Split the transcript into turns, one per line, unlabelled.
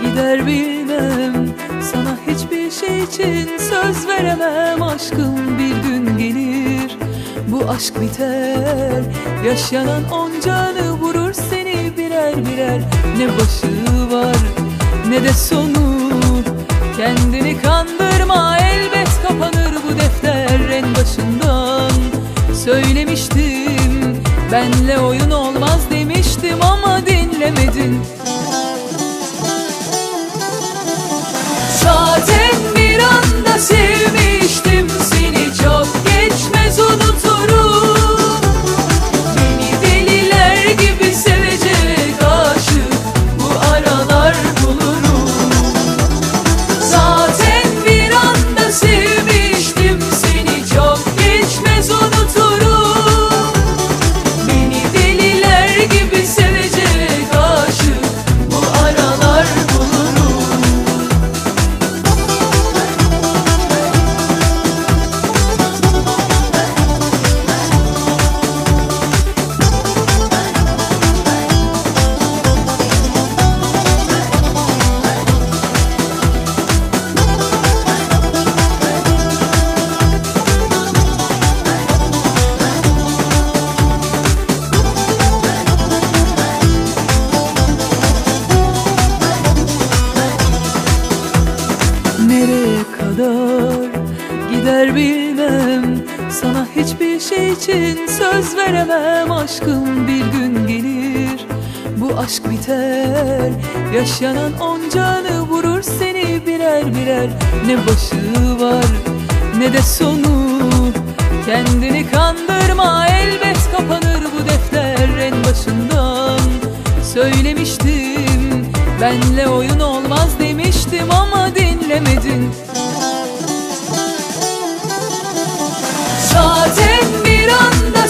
Gider bilmem, sana hiçbir şey için söz veremem. Aşkım bir gün gelir, bu aşk biter. Yaşanan onca anı vurur seni birer birer. Ne başı var ne de sonu, kendini kandırma, elbet kapanır bu defter. En başından söylemiştim, benle oyun olmaz demiştim ama dinlemedin. Zaten bir anda sevmiştim seni, çok geçmez unuturum. Beni deliler gibi sevecek aşık bu aralar bulurum. Zaten bir anda sevmiştim seni, çok geçmez unuturum. Beni deliler gibi sevecek aşık bu aralar bulurum. Nereye kadar gider bilmem, sana hiçbir şey için söz veremem. Aşkım bir gün gelir, bu aşk biter. Yaşanan onca anı vurur seni birer birer. Ne başı var ne de sonu, kendini kandırma, elbet kapanır bu defter. En başından söylemiştim, benle oyun olmaz demiştim ama dinlemedin. Zaten bir anda